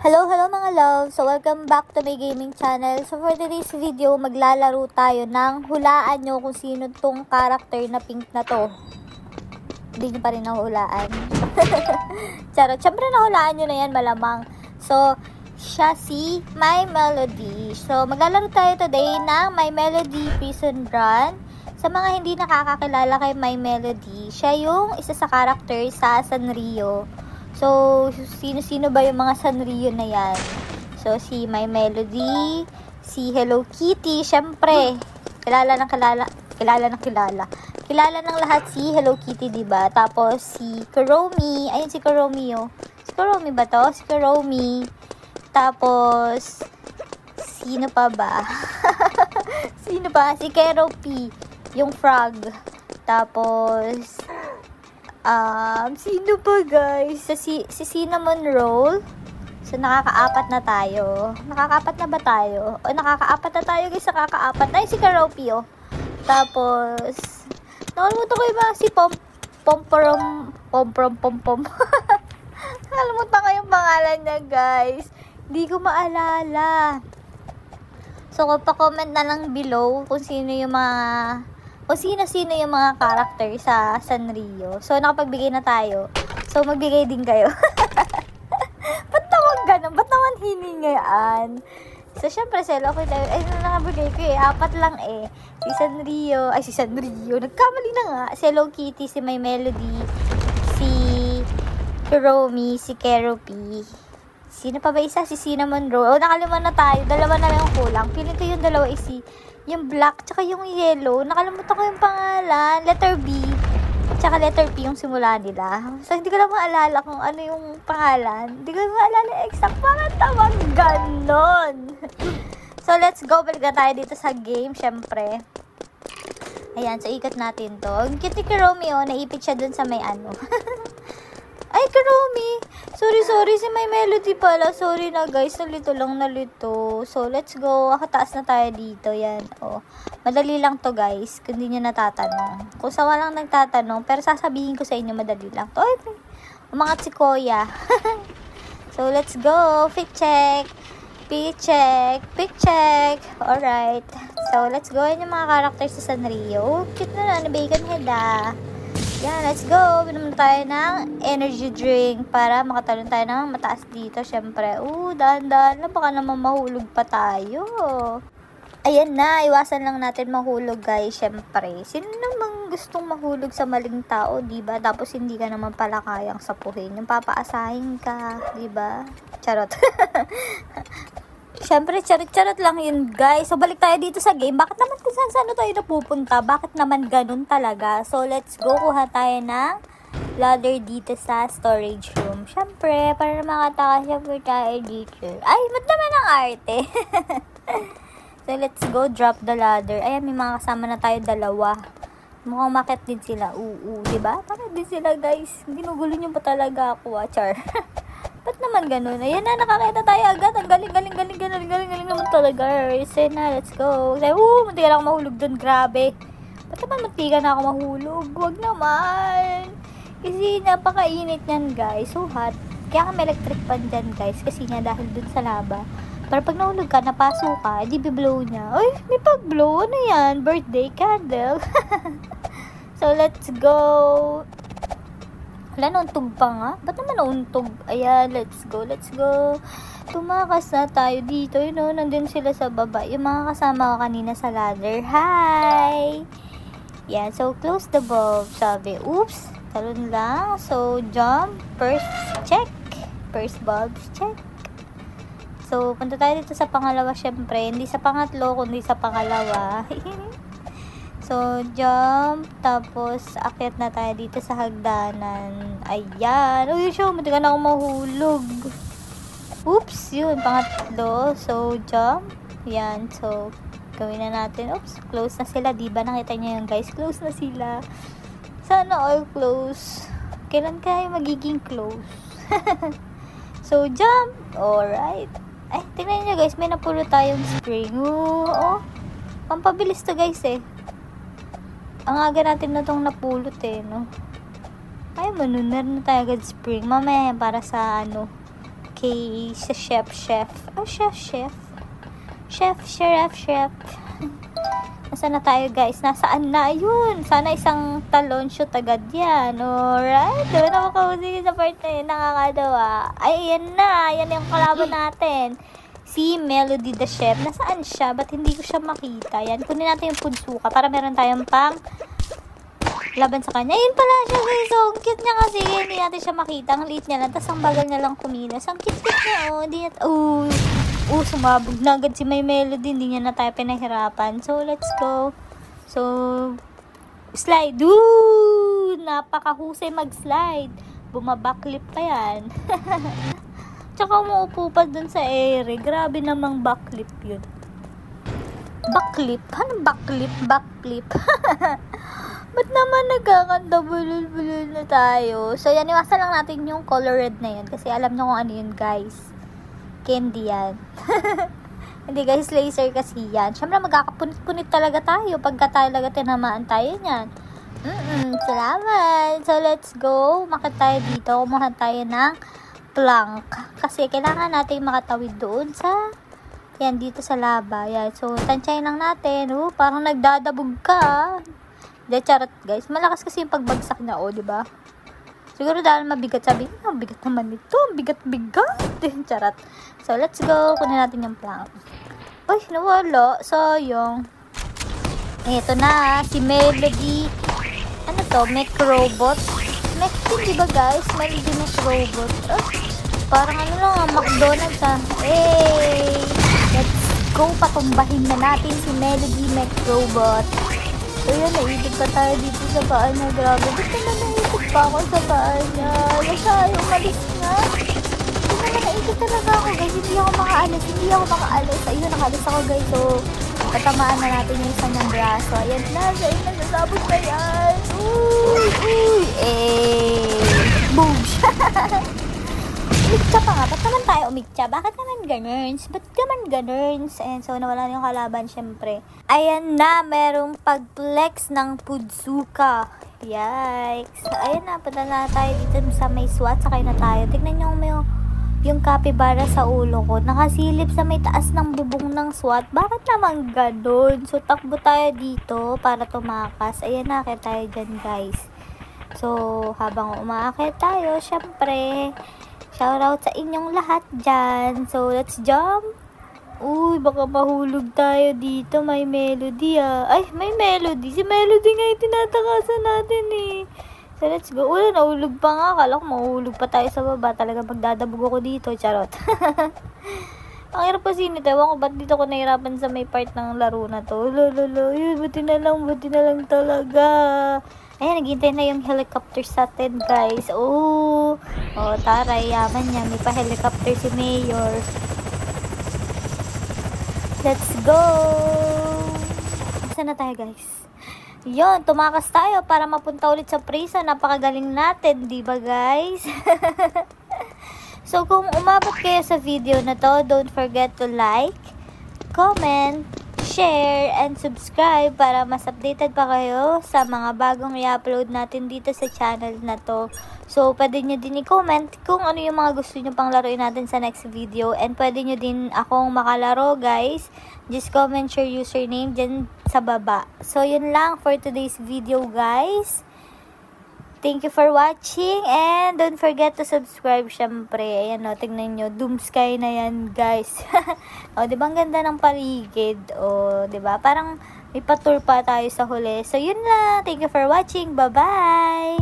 Hello mga love! So, welcome back to my gaming channel. So, for today's video, maglalaro tayo ng hulaan nyo kung sino tong character na pink na to. Hindi nyo pa rin nahulaan. Charot. Siyempre, nahulaan nyo na yan, malamang. So, siya si My Melody. So, maglalaro tayo today ng My Melody Prison Run. Sa mga hindi nakakakilala kay My Melody, siya yung isa sa character sa Sanrio. So, sino-sino ba yung mga Sanrio na yan? So, si My Melody, si Hello Kitty, syempre, kilala ng lahat si Hello Kitty, diba? Tapos, si Kuromi, ayun si Kuromi, oh. Si Kuromi ba to? Si Kuromi. Tapos, sino pa ba? Sino pa? Si Keroppi, yung frog. Tapos, sino pa guys? Si Cinnamon Roll. So, nakakaapat na tayo. Nakakaapat na ba tayo? O, nakakaapat na tayo guys. Nakakaapat na si Keroppi, oh. Tapos, nakalimutan ko yung mga si Pom-pom. Nakalimutan ko yung pangalan niya guys. Hindi ko maalala. So, pa-comment na lang below kung sino yung mga character sa Sanrio. So, nakapagbigay na tayo. So, magbigay din kayo. Ba't naman ganun? Ba't naman hiningayaan? So, syempre, okay tayo. Ay, nakabigay ko eh. 4 lang eh. Si Sanrio. Nagkamali na nga. Si Hello Kitty, si My Melody, si Kuromi, si Keroppi. Sino pa ba isa? Si Cinnamon Roll. Nakalimutan na tayo. 2 na lang yung kulang. Feeling ko yung 2 is yung black, tsaka yung yellow. Nakalimutan ko yung pangalan. Letter B. Tsaka letter P yung simula nila. So, hindi ko lang maalala kung ano yung pangalan. Hindi ko lang maalala exact. Bakit tawag ganon? So, let's go. Balik na tayo dito sa game, syempre. Ayan, so ikot natin to. Ang cute ni Romeo, naipit siya dun sa may ano. Ay, Kuromi. Sorry, si My Melody pala. Sorry na guys, nalito. So, let's go. Taas na tayo dito. Yan, oh. Madali lang to guys, kung hindi nyo natatanong. Kung sa walang nagtatanong, pero sasabihin ko sa inyo, madali lang to. Ay, umangat si Koya. So, let's go. Pick check. Alright. So, let's go. Yan yung mga characters sa Sanrio. Cute na bacon head Yan, let's go. Binom na tayo ng energy drink para makatalon tayo ng mataas dito, syempre. Dahan-dahan lang. Baka naman mahulog pa tayo. Ayan na, iwasan lang natin mahulog, guys, syempre. Sino namang gustong mahulog sa maling tao, diba? Tapos hindi ka naman pala kayang sapuhin. Yung papaasahin ka, diba? Charot. Siyempre, charot lang yun, guys. So, balik tayo dito sa game. Bakit naman kung saan tayo napupunta? Bakit naman ganun talaga? So, let's go. Kuha tayo ng ladder dito sa storage room. Siyempre, para makatakas tayo dito. Ay, ba't naman ang arte? So, let's go. Drop the ladder. Ayan, may mga kasama na tayo 2. Mukhang makit din sila. Diba? Bakit din sila, guys? Ginugulo nyo pa talaga ako, Char. Ba't naman ganun? Ayan na, nakakita tayo agad. Ang galing naman talaga. Say na, let's go. Munti ka na ako mahulog dun. Grabe. Ba't naman munti ka na ako mahulog? Huwag naman. Kasi napakainit yan, guys. So hot. Kaya ka may electric pan dyan, guys. Kasi nga dahil dun sa lava. Pero pag nahulog ka, napaso ka, di biblow niya. Ay, may pag-blow. Ano yan? Birthday candle. So, let's go. Wala, nauntog pa nga. Ba't naman nauntog? Ayan, let's go. Tumakas na tayo dito. Nandun sila sa baba. Yung mga kasama ko kanina sa ladder. Hi! Yan, so close the bulb. Sabi, oops, talon lang. So, jump. First bulbs, check. So, punta tayo dito sa pangalawa, syempre. Hindi sa pangatlo, kundi sa pangalawa. So, jump. Tapos, akyat na tayo dito sa hagdanan. Ayan. Uy, mati ka na ako mahulog. Oops, yun. Pangatlo. So, jump. Yan. So, gawin na natin. Oops, close na sila. Diba? Nakita nyo yun, guys. Close na sila. Sana all close. Kailan kaya magiging close? So, jump. Alright. Ay, tingnan nyo, guys. May napulo tayong spring. Oo. Pampabilis to, guys, eh. Ang aga natin na itong napulot no. Ay, manunar na tayo agad spring. Mamaya para sa kay sa chef. Oh, chef. Nasaan na tayo, guys? Nasaan na? Ayun. Sana isang talon shoot agad yan. Alright. Doon na makausig sa part na yun. Nakakadawa. Ay, yan na. Yan yung kalaban natin. Si Melody the Chef. Nasaan siya? Ba't hindi ko siya makita? Yan. Kunin natin yung punsuka para meron tayong pang laban sa kanya. Yun pala siya, guys. So, ang cute niya kasi. Hindi natin siya makita. Ang liit niya lang. Tapos ang bagal niya lang kumilos. Ang cute niya. Hindi niya. Sumabog na agad si May Melody. Hindi niya na tayo pinahirapan. So, let's go. So, slide. Napakahusay mag-slide. Bumabaklip pa yan. Tsaka umuupo pa dun sa ere. Grabe namang backflip yun. Backflip? Anong backflip? Backflip. Ba't naman nagkakanta bulul-bulul na tayo? So, yan. Iwasan lang natin yung color red na yun. Kasi alam nyo kung ano yun, guys. Candy yan. Hindi, guys. Laser kasi yan. Siyempre, magkakapunit-punit talaga tayo. Pagka talaga tinamaan tayo yan. Salamat. So, let's go. Makit tayo dito. Kumuha tayo ng plank. Kasi kailangan natin makatawid doon sa yan, dito sa laba. Yan. So, tansyahin lang natin. Parang nagdadabog ka. Hindi, charot, guys. Malakas kasi yung pagbagsak niya, diba? Siguro dahil mabigat. Sabi, mabigat naman ito. Bigat-bigat. Charot. So, let's go. Kunin natin yung plank. Uy, nawala. Sayang. Ito na. Si Melody. Ano to? Mech Robot. Mech din, diba, guys? Melody Mech Robot. Parang ano lang, McDonald's, Hey! Let's go. Patumbahin na natin si Melody Mech Robot. Ayan, naibig pa tayo dito sa paa niya. Grabe. Ba't naman naibig pa ako sa paa niya? Basta ayaw umalis na. Hindi naman naibig talaga ako, guys. Hindi ako makaalis. Ayun, nakalis ako, guys. So, patamaan na natin yung isa niyang braso. Ayan na. Ayan na. Nasabot na yan. Boom! Umikcha pa nga. Ba't naman tayo umikcha? Bakit naman ganun? And so, nawala na yung kalaban, syempre. Ayan na, merong pag-flex ng Pudsuka. Yikes. Ayan na, punta na tayo dito sa may SWAT. Sakay na tayo. Tignan nyo yung capybara sa ulo ko. Nakasilip sa may taas ng bubong ng SWAT. Bakit naman ganun? So, takbo tayo dito para tumakas. Ayan na, kaya tayo dyan, guys. So, habang umaakit tayo, syempre, shoutout sa inyong lahat dyan. So, let's jump. Baka mahulog tayo dito. May Melody, Ay, may Melody. Si Melody nga yung tinatakasan natin, So, let's go. Nahulog pa nga. Akala ko mahulog pa tayo sa baba. Talaga magdadabog ako dito. Charot. Ang hirap kasi nito. Ewan ko ba't dito ko nahirapan sa may part ng laro na to. Yun, buti na lang talaga. Ayan, naghintay na yung helicopter sa atin, guys. Taray, yaman niya. May pa-helicopter si Mayor. Let's go! Saan na tayo, guys? Yun, tumakas tayo para mapunta ulit sa prison. Napakagaling natin, di ba, guys? So, kung umabot kayo sa video na to, don't forget to like, comment, share, and subscribe para mas updated pa kayo sa mga bagong i-upload natin dito sa channel na to. So, pwede nyo din i-comment kung ano yung mga gusto nyo pang laruin natin sa next video. And pwede nyo din akong makalaro, guys. Just comment your username dyan sa baba. So, yun lang for today's video, guys. Thank you for watching. And don't forget to subscribe, syempre. Ayan, tignan nyo. Doomsky na yan, guys. Diba ang ganda ng paligid? Diba? Parang may pa-tour pa tayo sa huli. So, yun lang. Thank you for watching. Bye-bye!